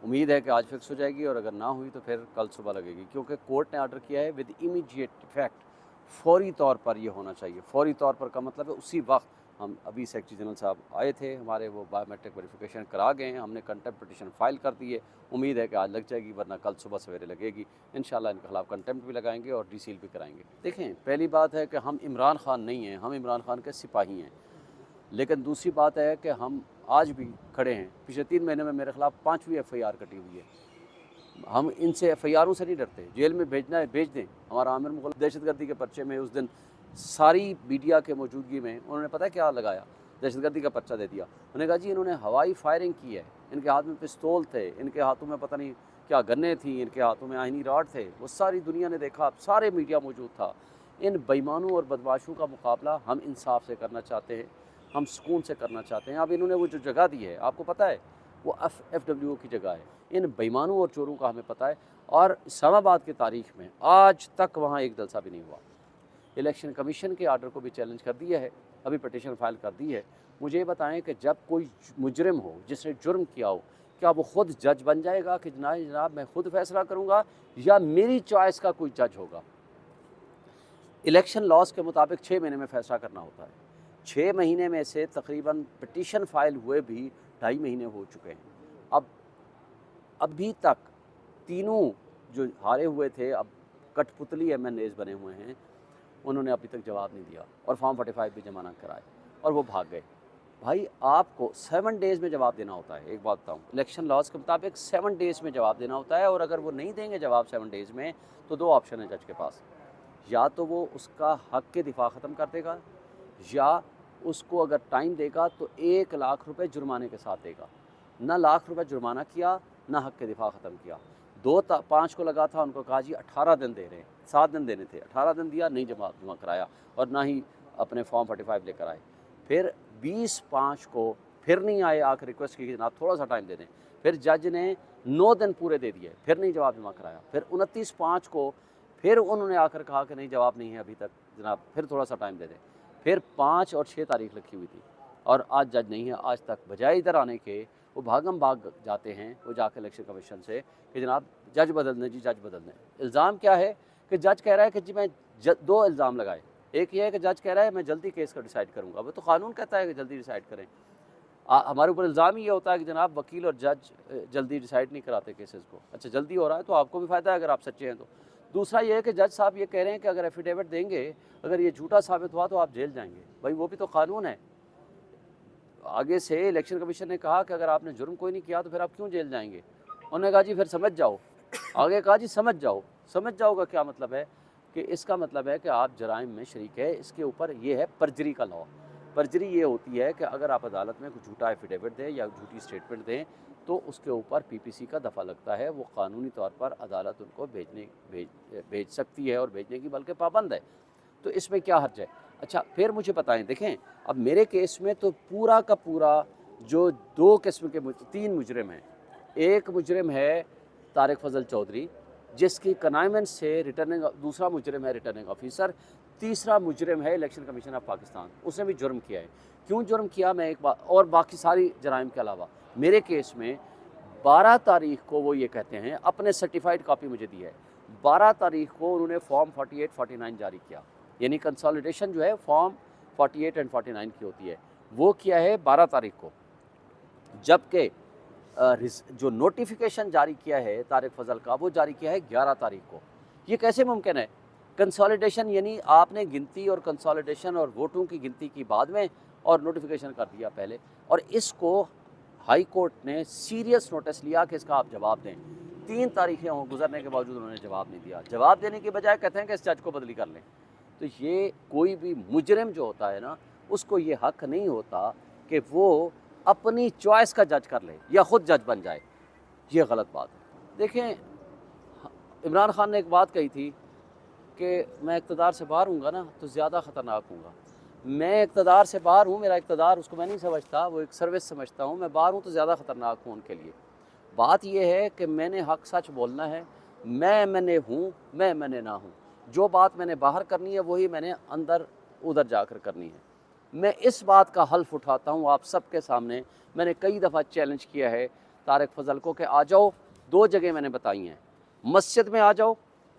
उम्मीद है कि आज फिक्स हो जाएगी और अगर ना हुई तो फिर कल सुबह लगेगी, क्योंकि कोर्ट ने ऑर्डर किया है विद इमीडिएट इफेक्ट, फौरी तौर पर ये होना चाहिए। फौरी तौर पर का मतलब है उसी वक्त। हम अभी सेक्रेटरी जनरल साहब आए थे हमारे, वो बायोमेट्रिक वेरिफिकेशन करा गए हैं, हमने कंटेम्प्ट पिटिशन फाइल कर दी है। उम्मीद है कि आज लग जाएगी, वरना कल सुबह सवेरे लगेगी। इंशाल्लाह इनके खिलाफ कंटेम्प्ट भी लगाएंगे और डीसील भी कराएंगे। देखें, पहली बात है कि हम इमरान खान नहीं हैं, हम इमरान खान के सिपाही हैं। लेकिन दूसरी बात है कि हम आज भी खड़े हैं। पिछले 3 महीने में मेरे खिलाफ 5वीं FIR कटी हुई है। हम इनसे FIRों से नहीं डरते, जेल में भेजना है भेज दें। हमारा आमिर मुगल दहशतगर्दी के पर्चे में उस दिन सारी मीडिया के मौजूदगी में उन्होंने पता है क्या लगाया, दहशतगर्दी का पर्चा दे दिया। उन्होंने कहा जी इन्होंने हवाई फायरिंग की है, इनके हाथ में पिस्तौल थे, इनके हाथों में पता नहीं क्या गन्ने थी, इनके हाथों में आईनी रॉड थे। वो सारी दुनिया ने देखा, सारे मीडिया मौजूद था। इन बेईमानों और बदमाशों का मुकाबला हम इंसाफ से करना चाहते हैं, हम सुकून से करना चाहते हैं। अब इन्होंने वो जो जगह दी है, आपको पता है वो FWO की जगह है। इन बेईमानों और चोरों का हमें पता है। और इस्लामाबाद की तारीख में आज तक वहाँ एक जलसा भी नहीं हुआ। इलेक्शन कमीशन के आर्डर को भी चैलेंज कर दिया है, अभी पटिशन फाइल कर दी है। मुझे ये बताएं कि जब कोई मुजरिम हो, जिसने जुर्म किया हो, क्या वो खुद जज बन जाएगा कि जनाब मैं खुद फैसला करूँगा, या मेरी चॉइस का कोई जज होगा? इलेक्शन लॉज के मुताबिक 6 महीने में फैसला करना होता है। 6 महीने में से तकरीबन पटिशन फाइल हुए भी 2.5 महीने हो चुके हैं। अब अभी तक तीनों जो हारे हुए थे, अब कठपुतली MNAs बने हुए हैं, उन्होंने अभी तक जवाब नहीं दिया और फॉर्म 45 भी जमा ना कराए और वो भाग गए। भाई आपको 7 डेज़ में जवाब देना होता है। एक बात बताऊँ, इलेक्शन लॉज के मुताबिक 7 डेज़ में जवाब देना होता है, और अगर वो नहीं देंगे जवाब 7 डेज़ में, तो 2 ऑप्शन है जज के पास। या तो वो उसका हक के दिफा ख़त्म कर देगा, या उसको अगर टाइम देगा तो 1 लाख रुपए जुर्माने के साथ देगा। ना लाख रुपए जुर्माना किया, ना हक के दिफा ख़त्म किया। 2-5 को लगा था, उनको कहा जी 18 दिन दे रहे हैं, 7 दिन देने थे, 18 दिन दिया, नहीं जमा कराया और ना ही अपने फॉर्म 45 लेकर आए। फिर 20/5 को फिर नहीं आए, आकर रिक्वेस्ट की कि जनाब थोड़ा सा टाइम दे दें। फिर जज ने 9 दिन पूरे दे दिए, फिर नहीं जवाब जमा कराया। फिर 29/5 को फिर उन्होंने आकर कहा कि नहीं जवाब नहीं है अभी तक जनाब, फिर थोड़ा सा टाइम दे दें। फिर 5 और 6 तारीख रखी हुई थी और आज जज नहीं है आज तक। बजाय इधर आने के वो भागम भाग जाते हैं, वो जाकर इलेक्शन कमीशन से कि जनाब जज बदल दें जी, जज बदल दें। इल्ज़ाम क्या है कि जज कह रहा है कि जी मैं 2 इल्ज़ाम लगाए। एक ये है कि जज कह रहा है मैं जल्दी केस का डिसाइड करूँगा। वो तो कानून कहता है कि जल्दी डिसाइड करें। हमारे ऊपर इल्ज़ाम ये होता है कि जनाब वकील और जज जल्दी डिसाइड नहीं कराते केसेस को। अच्छा, जल्दी हो रहा है तो आपको भी फ़ायदा है अगर आप सच्चे हैं तो। दूसरा ये है कि जज साहब ये कह रहे हैं कि अगर एफिडेविट देंगे, अगर ये झूठा साबित हुआ तो आप जेल जाएंगे। भाई वो भी तो कानून है। आगे से इलेक्शन कमीशन ने कहा कि अगर आपने जुर्म कोई नहीं किया तो फिर आप क्यों जेल जाएंगे? उन्होंने कहा जी फिर समझ जाओ। आगे कहा जी समझ जाओ। समझ जाओ का क्या मतलब है कि इसका मतलब है कि आप जराइम में शरीक है। इसके ऊपर ये है परजरी का लॉ। परजरी ये होती है कि अगर आप अदालत में कुछ झूठा एफिडेविट दें या झूठी स्टेटमेंट दें तो उसके ऊपर PPC का दफ़ा लगता है। वो कानूनी तौर पर अदालत उनको भेज सकती है और भेजने की बल्कि पाबंद है। तो इसमें क्या हर्ज है? अच्छा, फिर मुझे बताएं, देखें अब मेरे केस में तो पूरा का पूरा जो 2 किस्म के 3 मुजरिम हैं। एक मुजरिम है तारिक फजल चौधरी, जिसकी कनाइमेंट से रिटर्निंग, दूसरा मुजरिम है रिटर्निंग ऑफिसर, तीसरा मुजरिम है इलेक्शन कमीशन ऑफ पाकिस्तान। उसने भी जुर्म किया है। क्यों जुर्म किया मैं एक बात, और बाकी सारी जराइम के अलावा मेरे केस में 12 तारीख को वो ये कहते हैं, अपने सर्टिफाइड कॉपी मुझे दी है, 12 तारीख को उन्होंने फॉर्म 48-49 जारी किया। यानी कंसोलिडेशन जो है फॉर्म 48 एंड 49 की होती है, वो किया है 12 तारीख को। जबकि जो नोटिफिकेशन जारी किया है तारिक फजल का, वो जारी किया है 11 तारीख को। ये कैसे मुमकिन है? कंसोलिडेशन यानी आपने गिनती और कंसोलिडेशन और वोटों की गिनती की बाद में और नोटिफिकेशन कर दिया पहले, और इसको हाई कोर्ट ने सीरियस नोटिस लिया कि इसका आप जवाब दें। 3 तारीखें हों गुजरने के बावजूद उन्होंने जवाब नहीं दिया। जवाब देने के बजाय कहते हैं कि इस जज को बदली कर लें। तो ये कोई भी मुजरिम जो होता है ना, उसको ये हक नहीं होता कि वो अपनी चॉइस का जज कर ले या ख़ुद जज बन जाए। ये गलत बात है। देखें, इमरान खान ने एक बात कही थी कि मैं इक़्तिदार से बाहर हूँगा ना तो ज़्यादा ख़तरनाक हूँगा। मैं इक़्तिदार से बाहर हूँ, मेरा इक़्तिदार उसको मैं नहीं समझता, वो एक सर्विस समझता हूँ। मैं बाहर हूँ तो ज़्यादा ख़तरनाक हूँ उनके लिए। बात यह है कि मैंने हक सच बोलना है। मैं मैंने हूँ, मैं मैंने ना हूँ। जो बात मैंने बाहर करनी है वही मैंने अंदर उधर जाकर करनी है। मैं इस बात का हल्फ उठाता हूँ आप सबके सामने। मैंने कई दफ़ा चैलेंज किया है तारिक फजल को कि आ जाओ, 2 जगह मैंने बताई हैं, मस्जिद में आ जाओ,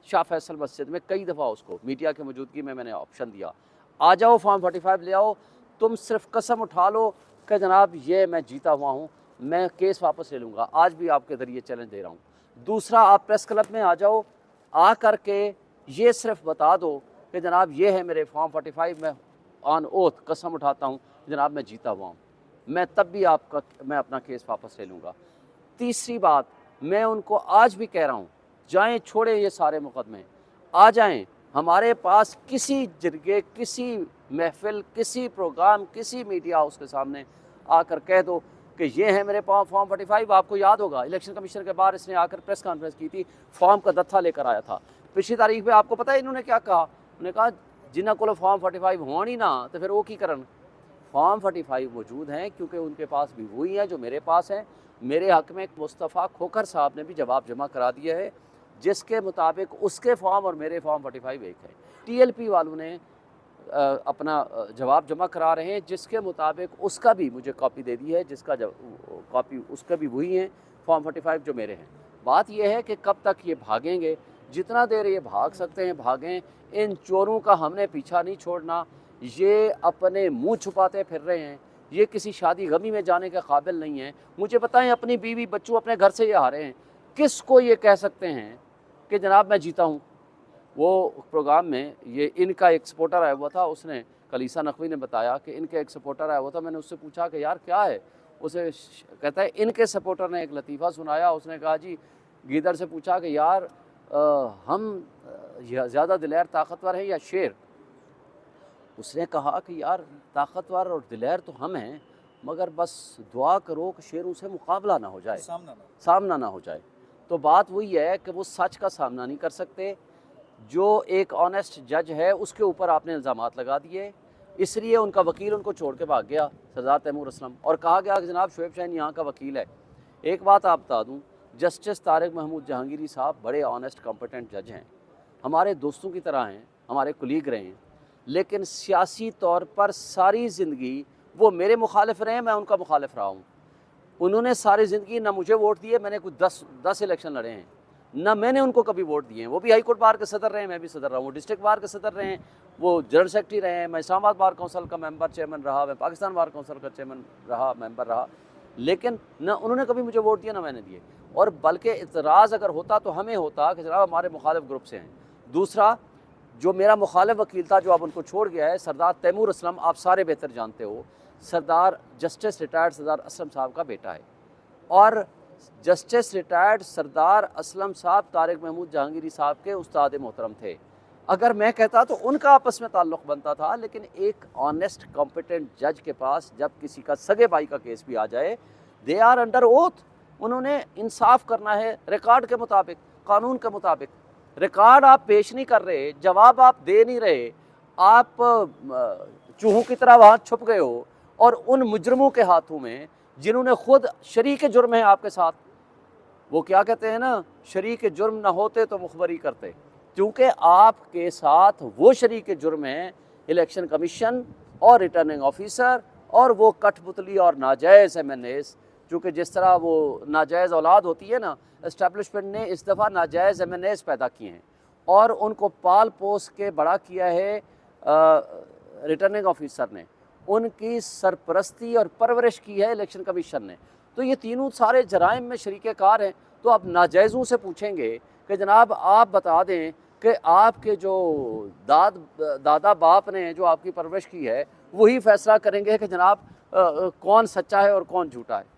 शाह फैसल मस्जिद में कई दफ़ा उसको मीडिया की मौजूदगी में मैंने ऑप्शन दिया, आ जाओ फॉर्म 45 ले आओ, तुम सिर्फ कसम उठा लो कि जनाब ये मैं जीता हुआ हूँ, मैं केस वापस ले लूँगा। आज भी आपके ज़रिए चैलेंज दे रहा हूँ। दूसरा, आप प्रेस क्लब में आ जाओ, आ कर के ये सिर्फ बता दो कि जनाब ये है मेरे फॉर्म 45, मैं ऑन ओथ कसम उठाता हूँ जनाब मैं जीता हुआ हूँ, मैं तब भी मैं अपना केस वापस ले लूँगा। तीसरी बात, मैं उनको आज भी कह रहा हूँ, जाएं, छोड़ें ये सारे मुकदमे, आ जाएं हमारे पास किसी जगह, किसी महफिल, किसी प्रोग्राम, किसी मीडिया हाउस के सामने आकर कह दो कि ये है मेरे फॉर्म 45। आपको याद होगा इलेक्शन कमीशन के बाहर इसने आकर प्रेस कॉन्फ्रेंस की थी, फॉर्म का दत्था लेकर आया था। पिछली तारीख में आपको पता है इन्होंने क्या कहा? उन्होंने कहा जिन्हों को फॉर्म 45 होनी ही ना तो फिर वो की करन। फॉर्म 45 मौजूद हैं क्योंकि उनके पास भी वही हैं जो मेरे पास हैं। मेरे हक़ में मुस्तफ़ा खोखर साहब ने भी जवाब जमा करा दिया है, जिसके मुताबिक उसके फॉर्म और मेरे फॉर्म 45 एक है। TLP वालों ने अपना जवाब जमा करा रहे हैं, जिसके मुताबिक उसका भी मुझे कॉपी दे दी है, जिसका कॉपी उसका भी वही है फॉर्म 45 जो मेरे हैं। बात यह है कि कब तक ये भागेंगे, जितना देर ये भाग सकते हैं भागें। इन चोरों का हमने पीछा नहीं छोड़ना। ये अपने मुंह छुपाते फिर रहे हैं, ये किसी शादी गमी में जाने के काबिल नहीं है। मुझे बताएं, अपनी बीवी बच्चों अपने घर से ये आ रहे हैं, किसको ये कह सकते हैं कि जनाब मैं जीता हूँ? वो प्रोग्राम में ये इनका एक सपोर्टर आया हुआ था, उसने कलीसा नकवी ने बताया कि इनका एक सपोर्टर आया हुआ था। मैंने उससे पूछा कि यार क्या है? उसे कहता है इनके सपोर्टर ने एक लतीफ़ा सुनाया। उसने कहा जी, गीदड़ से पूछा कि यार हम ज़्यादा दिलेर ताकतवर हैं या शेर? उसने कहा कि यार ताकतवर और दिलेर तो हम हैं, मगर बस दुआ करो कि शेरों से मुकाबला ना हो जाए, सामना ना हो जाए। तो बात वही है कि वो सच का सामना नहीं कर सकते। जो एक ऑनेस्ट जज है उसके ऊपर आपने इल्ज़ामात लगा दिए, इसलिए उनका वकील उनको छोड़ के भाग गया, सरदार तैमूर असलम, और कहा गया कि जनाब शोएब शाहीन यहाँ का वकील है। एक बात आप बता दूँ, जस्टिस तारिक महमूद जहांगीरी साहब बड़े ऑनेस्ट कॉम्पिटेंट जज हैं, हमारे दोस्तों की तरह हैं, हमारे कुलीग रहे हैं, लेकिन सियासी तौर पर सारी ज़िंदगी वो मेरे मुखालिफ रहे हैं, मैं उनका मुखालिफ रहा हूँ। उन्होंने सारी ज़िंदगी ना मुझे वोट दिए, मैंने कुछ 10 इलेक्शन लड़े हैं, ना मैंने उनको कभी वोट दिए हैं। वो भी हाई कोर्ट बार के सदर रहे हैं, मैं भी सदर रहा हूँ, वो डिस्ट्रिक्ट बार के सदर रहे हैं, वो जनरल सेक्रेटरी रहे हैं, मैं इस्लामाबाद बार काउंसिल का मेंबर चेयरमैन रहा, मैं पाकिस्तान बार काउंसिल का चेयरमैन रहा, मेंबर रहा, लेकिन न उन्होंने कभी मुझे वोट दिया ना मैंने दिए। और बल्कि इतराज़ अगर होता तो हमें होता कि जनाब हमारे मुखालिफ ग्रुप से हैं। दूसरा, जो मेरा मुखालिफ वकील था जो अब उनको छोड़ गया है, सरदार तैमूर असलम, आप सारे बेहतर जानते हो, सरदार जस्टिस रिटायर्ड सरदार असलम साहब का बेटा है, और जस्टिस रिटायर्ड सरदार असलम साहब तारिक महमूद जहांगीरी साहब के उस्ताद मोहतरम थे। अगर मैं कहता तो उनका आपस में ताल्लुक़ बनता था, लेकिन एक ऑनेस्ट कॉम्पिटेंट जज के पास जब किसी का सगे भाई का केस भी आ जाए, दे आर अंडर ओथ, उन्होंने इंसाफ करना है रिकॉर्ड के मुताबिक, कानून के मुताबिक। रिकॉर्ड आप पेश नहीं कर रहे, जवाब आप दे नहीं रहे, आप चूहों की तरह वहाँ छुप गए हो, और उन मुजरमों के हाथों में जिन्होंने खुद शरीक जुर्म है आपके साथ। वो क्या कहते हैं ना, शरीक जुर्म ना होते तो मुखबरी करते, क्योंकि आपके साथ वो शरीक जुर्म है इलेक्शन कमीशन और रिटर्निंग ऑफिसर और वो कठपुतली और नाजायज़ MNAs, चूँकि जिस तरह वो नाजायज़ औलाद होती है ना, इस्टेब्लिशमेंट ने इस दफ़ा नाजायज़ MNAs पैदा किए हैं और उनको पाल पोस के बड़ा किया है रिटर्निंग ऑफिसर ने, उनकी सरपरस्ती और परवरिश की है इलेक्शन कमीशन ने। तो ये तीनों सारे जराइम में शरीक कार हैं। तो आप नाजायज़ों से पूछेंगे कि जनाब आप बता दें कि आपके जो दादा बाप ने जो आपकी परवरिश की है वही फ़ैसला करेंगे कि जनाब कौन सच्चा है और कौन झूठा है।